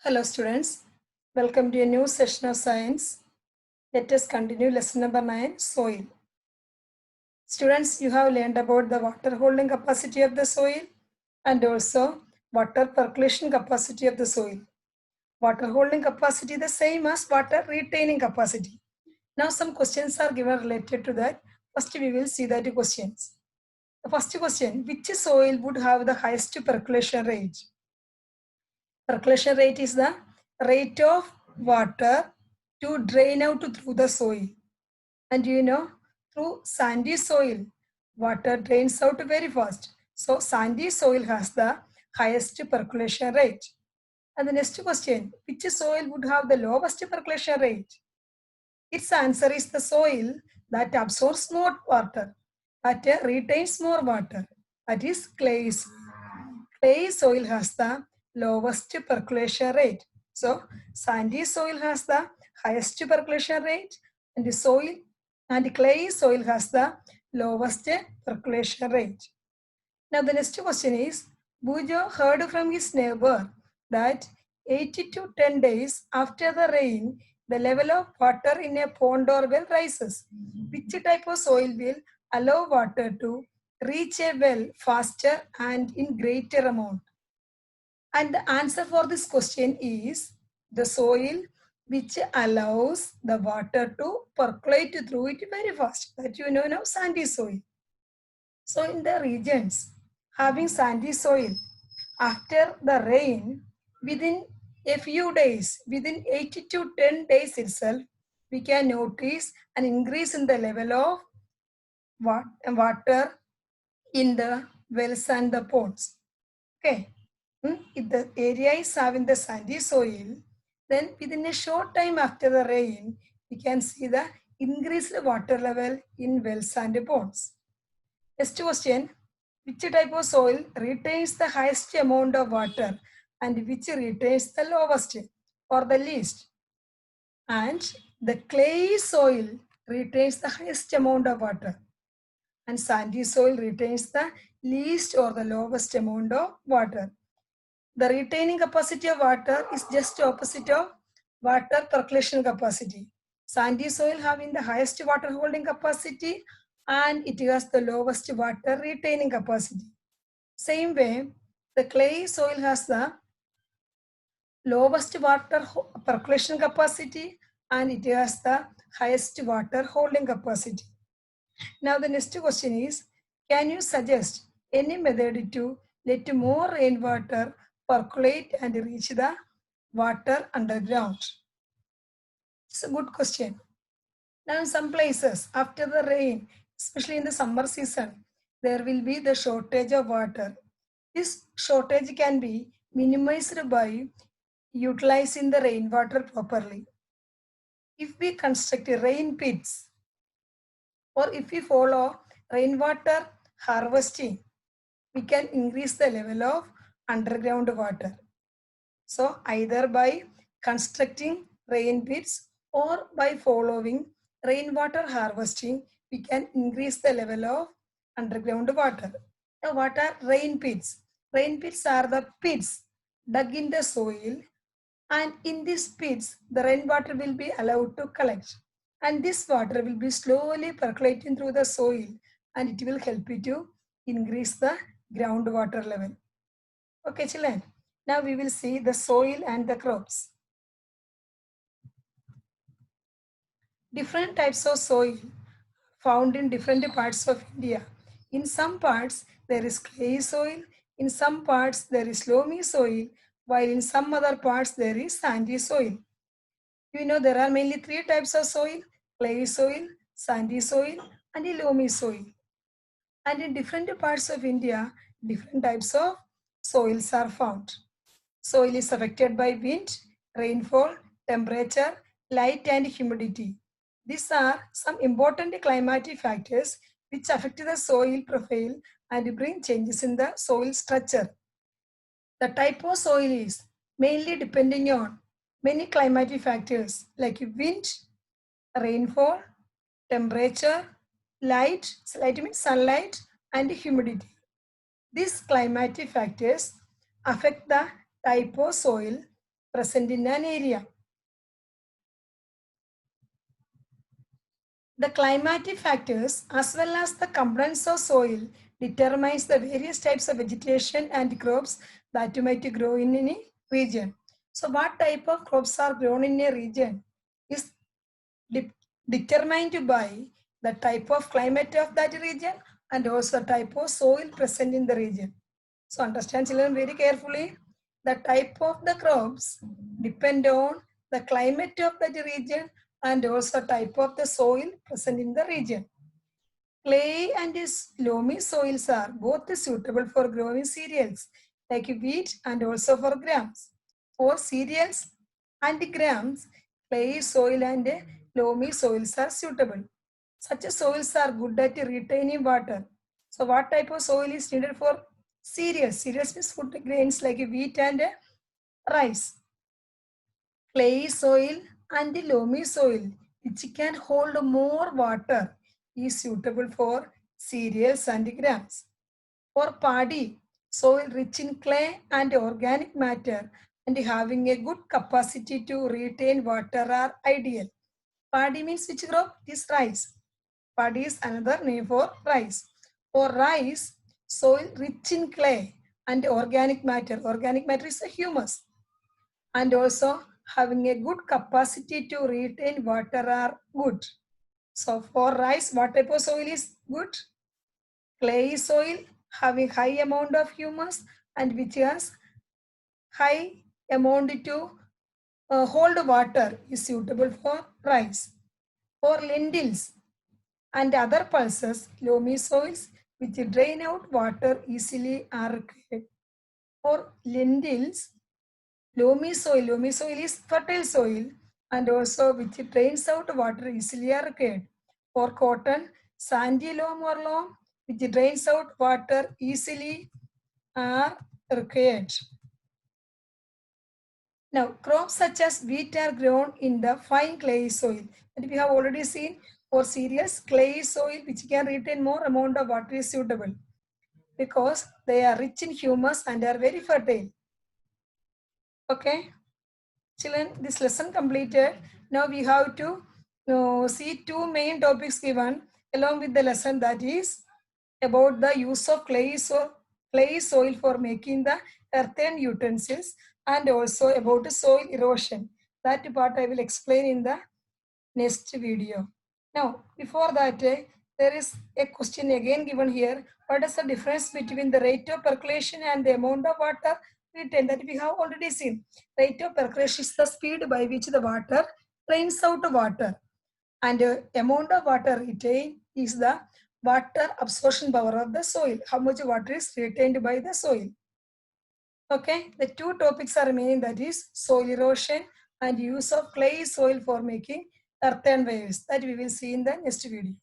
Hello students, welcome to a new session of science. Let us continue lesson number 9, soil. Students, you have learned about the water holding capacity of the soil and also water percolation capacity of the soil. Water holding capacity the same as water retaining capacity. Now some questions are given related to that. First we will see the questions. The first question, which soil would have the highest percolation rate? Percolation rate is the rate of water to drain out through the soil. And through sandy soil, water drains out very fast. So sandy soil has the highest percolation rate. And the next question, which soil would have the lowest percolation rate? Its answer is the soil that absorbs more water, that retains more water. That is clay soil. Clay soil has the lowest percolation rate. So sandy soil has the highest percolation rate, and the soil and clay soil has the lowest percolation rate. Now the next question is, Bujo heard from his neighbor that 8 to 10 days after the rain, the level of water in a pond or well rises. Which type of soil will allow water to reach a well faster and in greater amount? And the answer for this question is the soil which allows the water to percolate through it very fast. That now, sandy soil. So in the regions having sandy soil, after the rain, within a few days, within 8 to 10 days itself, we can notice an increase in the level of water in the wells and the ponds. Okay. If the area is having the sandy soil, then within a short time after the rain, we can see the increased water level in wells and ponds. Next question, which type of soil retains the highest amount of water and which retains the lowest or the least? And the clay soil retains the highest amount of water and sandy soil retains the least or the lowest amount of water. The retaining capacity of water is just opposite of water percolation capacity. Sandy soil having the highest water holding capacity and it has the lowest water retaining capacity. Same way, the clay soil has the lowest water percolation capacity and it has the highest water holding capacity. Now the next question is, can you suggest any method to let more rainwater percolate and reach the water underground? It's a good question. Now in some places, after the rain, especially in the summer season, there will be the shortage of water. This shortage can be minimized by utilizing the rainwater properly. If we construct rain pits or if we follow rainwater harvesting, we can increase the level of underground water. So either by constructing rain pits or by following rainwater harvesting, we can increase the level of underground water. Now what are rain pits? Rain pits are the pits dug in the soil, and in these pits the rainwater will be allowed to collect, and this water will be slowly percolating through the soil and it will help you to increase the groundwater level. Okay children, now we will see the soil and the crops. Different types of soil found in different parts of India. In some parts there is clay soil, in some parts there is loamy soil, while in some other parts there is sandy soil. There are mainly three types of soil: clay soil, sandy soil and loamy soil. And in different parts of India, different types of soils are found. Soil is affected by wind, rainfall, temperature, light and humidity. These are some important climatic factors which affect the soil profile and bring changes in the soil structure. The type of soil is mainly depending on many climatic factors like wind, rainfall, temperature, light means sunlight, and humidity. These climatic factors affect the type of soil present in an area. The climatic factors as well as the components of soil determines the various types of vegetation and crops that you might grow in any region. So what type of crops are grown in a region is determined by the type of climate of that region and also the type of soil present in the region. So understand children very carefully. The type of the crops depend on the climate of that region and also type of the soil present in the region. Clay and loamy soils are both suitable for growing cereals like wheat and also for grams. For cereals and grams, clay soil and loamy soils are suitable. Such soils are good at retaining water. So what type of soil is needed for cereals? Cereals means food grains like wheat and rice. Clay soil and loamy soil which can hold more water is suitable for cereals and grams. For paddy, soil rich in clay and organic matter and having a good capacity to retain water are ideal. Paddy means which crop? It is rice. Paddy is another name for rice. For rice, soil rich in clay and organic matter. Organic matter is a humus. And also having a good capacity to retain water are good. So for rice, what type of soil is good? Clay soil having high amount of humus and which has high amount to hold water is suitable for rice. For lentils and other pulses, loamy soils which drain out water easily are required. For lentils, loamy soil is fertile soil and also which drains out water easily are required. For cotton, sandy loam or loam which drains out water easily are required. Now, crops such as wheat are grown in the fine clay soil. And we have already seen for cereals, clay soil which can retain more amount of water is suitable because they are rich in humus and are very fertile. Okay, children, this lesson completed. Now we have to see two main topics given along with the lesson, that is about the use of clay soil for making the earthen utensils and also about the soil erosion. That part I will explain in the next video. Now, before that, there is a question again given here. What is the difference between the rate of percolation and the amount of water retained? That we have already seen. Rate of percolation is the speed by which the water drains out water. And amount of water retained is the water absorption power of the soil. How much water is retained by the soil. Okay, the two topics are remaining, that is soil erosion and use of clay soil for making earthen waves, that we will see in the next video.